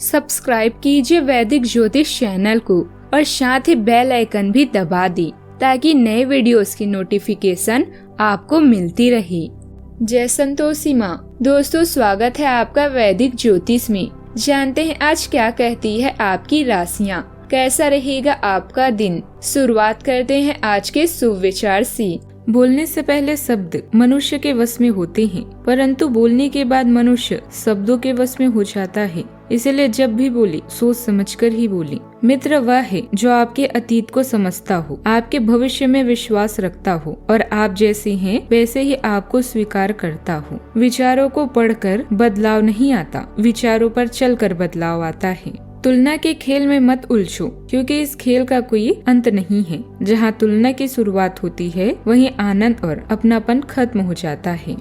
Subscribe कीजिए वैदिक ज्योतिष चैनल को और साथ ही बेल आइकन भी दबा दी ताकि नए वीडियोस की नोटिफिकेशन आपको मिलती रहे। जय संतोषी माँ। दोस्तों, स्वागत है आपका वैदिक ज्योतिष में। जानते हैं आज क्या कहती है आपकी राशियाँ, कैसा रहेगा आपका दिन। शुरुआत करते हैं आज के शुभ विचार से। बोलने से पहले शब्द मनुष्य के वश में होते हैं, परंतु बोलने के बाद मनुष्य शब्दों के वश में हो जाता है। इसलिए जब भी बोले सोच समझकर ही बोले। मित्र वह है जो आपके अतीत को समझता हो, आपके भविष्य में विश्वास रखता हो और आप जैसे हैं वैसे ही आपको स्वीकार करता हो। विचारों को पढ़कर बदलाव नहीं आता, विचारों पर चलकर बदलाव आता है। तुलना के खेल में मत उलझो, क्योंकि इस खेल का कोई अंत नहीं है। जहाँ तुलना की शुरुआत होती है वहीं आनंद और अपनापन खत्म हो जाता है।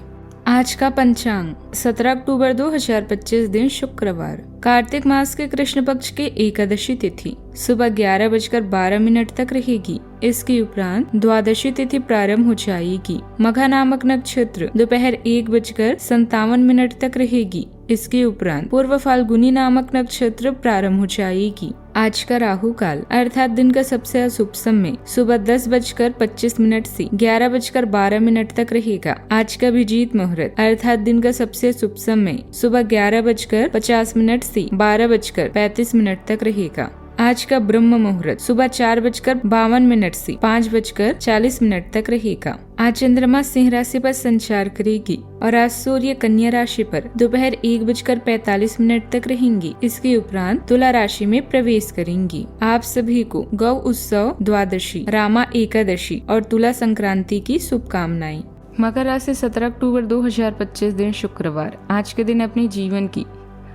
आज का पंचांग 17 अक्टूबर 2025 दिन शुक्रवार, कार्तिक मास के कृष्ण पक्ष के एकादशी तिथि सुबह 11:12 तक रहेगी। इसके उपरांत द्वादशी तिथि प्रारंभ हो जाएगी। मघा नामक नक्षत्र दोपहर 1:57 तक रहेगी। इसके उपरांत पूर्व फाल्गुनी नामक नक्षत्र प्रारंभ हो जाएगी। आज का राहु काल अर्थात दिन का सबसे अशुभ समय सुबह 10:25 से 11:12 तक रहेगा। आज का अभिजीत मुहूर्त अर्थात दिन का सबसे शुभ समय सुबह 11:50 से 12:35 तक रहेगा। आज का ब्रह्म मुहूर्त सुबह 4:52 से 5:40 तक रहेगा। आज चंद्रमा सिंह राशि पर संचार करेगी और आज सूर्य कन्या राशि पर दोपहर 1:45 तक रहेंगी। इसके उपरांत तुला राशि में प्रवेश करेंगी। आप सभी को गौ उत्सव, द्वादशी, रामा एकादशी और तुला संक्रांति की शुभकामनाएं। मकर राशि 17 अक्टूबर 2025 दिन शुक्रवार। आज के दिन अपने जीवन की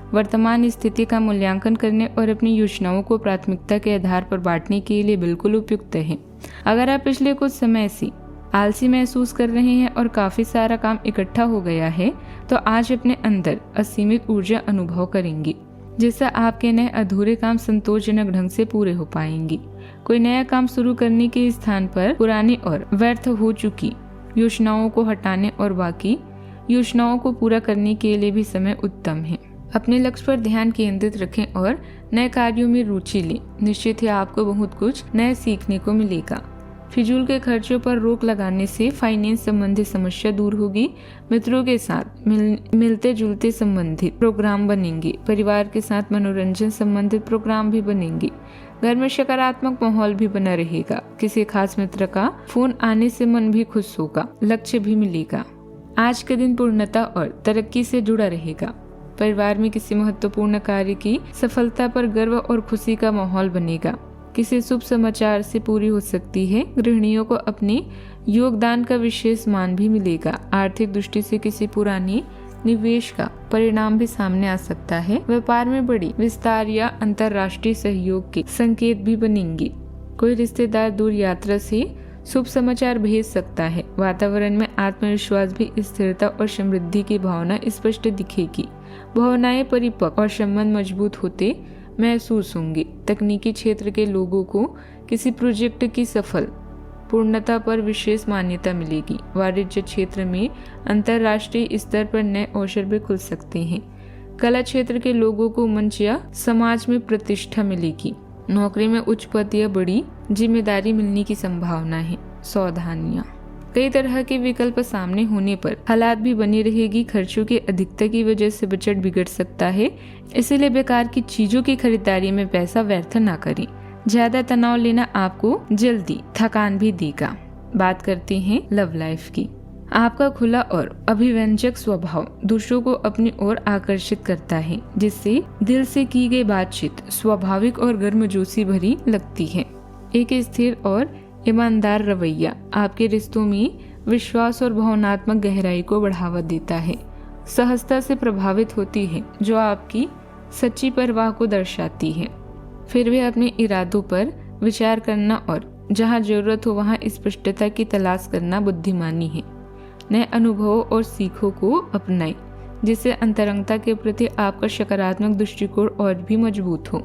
वर्तमान स्थिति का मूल्यांकन करने और अपनी योजनाओं को प्राथमिकता के आधार पर बांटने के लिए बिल्कुल उपयुक्त है। अगर आप पिछले कुछ समय से आलसी महसूस कर रहे हैं और काफी सारा काम इकट्ठा हो गया है, तो आज अपने अंदर असीमित ऊर्जा अनुभव करेंगे, जिससे आपके नए अधूरे काम संतोषजनक ढंग से पूरे हो पाएंगे। कोई नया काम शुरू करने के स्थान पर पुरानी और व्यर्थ हो चुकी योजनाओं को हटाने और बाकी योजनाओं को पूरा करने के लिए भी समय उत्तम है। अपने लक्ष्य पर ध्यान केंद्रित रखें और नए कार्यों में रुचि लें। निश्चित ही आपको बहुत कुछ नया सीखने को मिलेगा। फिजूल के खर्चों पर रोक लगाने से फाइनेंस संबंधी समस्या दूर होगी। मित्रों के साथ मिलते जुलते संबंधित प्रोग्राम बनेंगे। परिवार के साथ मनोरंजन संबंधित प्रोग्राम भी बनेंगे। घर में सकारात्मक माहौल भी बना रहेगा। किसी खास मित्र का फोन आने से मन भी खुश होगा, लक्ष्य भी मिलेगा। आज के दिन पूर्णता और तरक्की से जुड़ा रहेगा। परिवार में किसी महत्वपूर्ण कार्य की सफलता पर गर्व और खुशी का माहौल बनेगा। किसी शुभ समाचार से पूरी हो सकती है। गृहिणियों को अपने योगदान का विशेष मान भी मिलेगा। आर्थिक दृष्टि से किसी पुरानी निवेश का परिणाम भी सामने आ सकता है। व्यापार में बड़ी विस्तार या अंतर्राष्ट्रीय सहयोग के संकेत भी बनेंगे। कोई रिश्तेदार दूर यात्रा से शुभ समाचार भेज सकता है। वातावरण में आत्मविश्वास भी स्थिरता और समृद्धि की भावना स्पष्ट दिखेगी। भावनाएं परिपक्व और संबंध मजबूत होते महसूस होंगे। तकनीकी क्षेत्र के लोगों को किसी प्रोजेक्ट की सफल पूर्णता पर विशेष मान्यता मिलेगी। वाणिज्य क्षेत्र में अंतर्राष्ट्रीय स्तर पर नए अवसर भी खुल सकते हैं। कला क्षेत्र के लोगों को मंच या समाज में प्रतिष्ठा मिलेगी। नौकरी में उच्च पद या बड़ी जिम्मेदारी मिलने की संभावना है। सावधानियां। कई तरह के विकल्प सामने होने पर हालात भी बनी रहेगी। खर्चों की अधिकता की वजह से बजट बिगड़ सकता है, इसलिए बेकार की चीजों की खरीदारी में पैसा व्यर्थ ना करें। ज्यादा तनाव लेना आपको जल्दी थकान भी देगा। बात करते हैं लव लाइफ की। आपका खुला और अभिव्यंजक स्वभाव दूसरों को अपनी ओर आकर्षित करता है, जिससे दिल से की गई बातचीत स्वाभाविक और गर्मजोशी भरी लगती है। एक स्थिर और ईमानदार रवैया आपके रिश्तों में विश्वास और भावनात्मक गहराई को बढ़ावा देता है। सहजता से प्रभावित होती है, जो आपकी सच्ची परवाह को दर्शाती है। फिर भी अपने इरादों पर विचार करना और जहां जरूरत हो वहां स्पष्टता की तलाश करना बुद्धिमानी है। नए अनुभवों और सीखों को अपनाएं, जिससे अंतरंगता के प्रति आपका सकारात्मक दृष्टिकोण और भी मजबूत हो।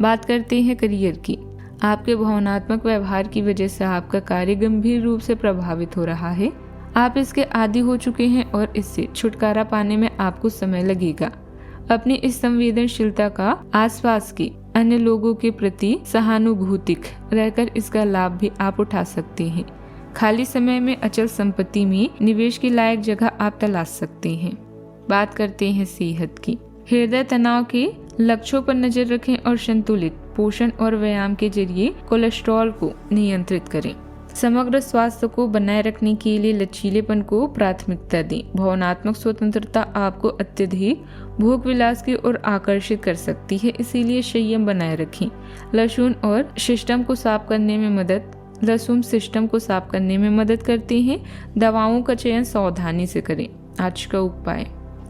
बात करते हैं करियर की। आपके भावनात्मक व्यवहार की वजह से आपका कार्य गंभीर रूप से प्रभावित हो रहा है। आप इसके आदी हो चुके हैं और इससे छुटकारा पाने में आपको समय लगेगा। अपनी इस संवेदनशीलता का आसपास के अन्य लोगों के प्रति सहानुभूतिक रहकर इसका लाभ भी आप उठा सकते हैं। खाली समय में अचल संपत्ति में निवेश के लायक जगह आप तलाश सकते हैं। बात करते हैं सेहत की। हृदय तनाव के लक्ष्यों पर नजर रखें और संतुलित पोषण और व्यायाम के जरिए कोलेस्ट्रॉल को नियंत्रित करें। समग्र स्वास्थ्य को बनाए रखने के लिए लचीलेपन को प्राथमिकता दें। भावनात्मक स्वतंत्रता आपको अत्यधिक भोग विलास की ओर आकर्षित कर सकती है, इसीलिए संयम बनाए रखें। लहसुन सिस्टम को साफ करने में मदद करते हैं। दवाओं का चयन सावधानी से करें। आज का उपाय,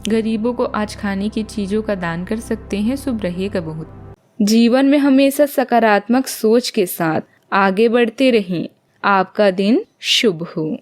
गरीबों को आज खाने की चीजों का दान कर सकते हैं। शुभ रहेगा बहुत। जीवन में हमेशा सकारात्मक सोच के साथ आगे बढ़ते रहें। आपका दिन शुभ हो।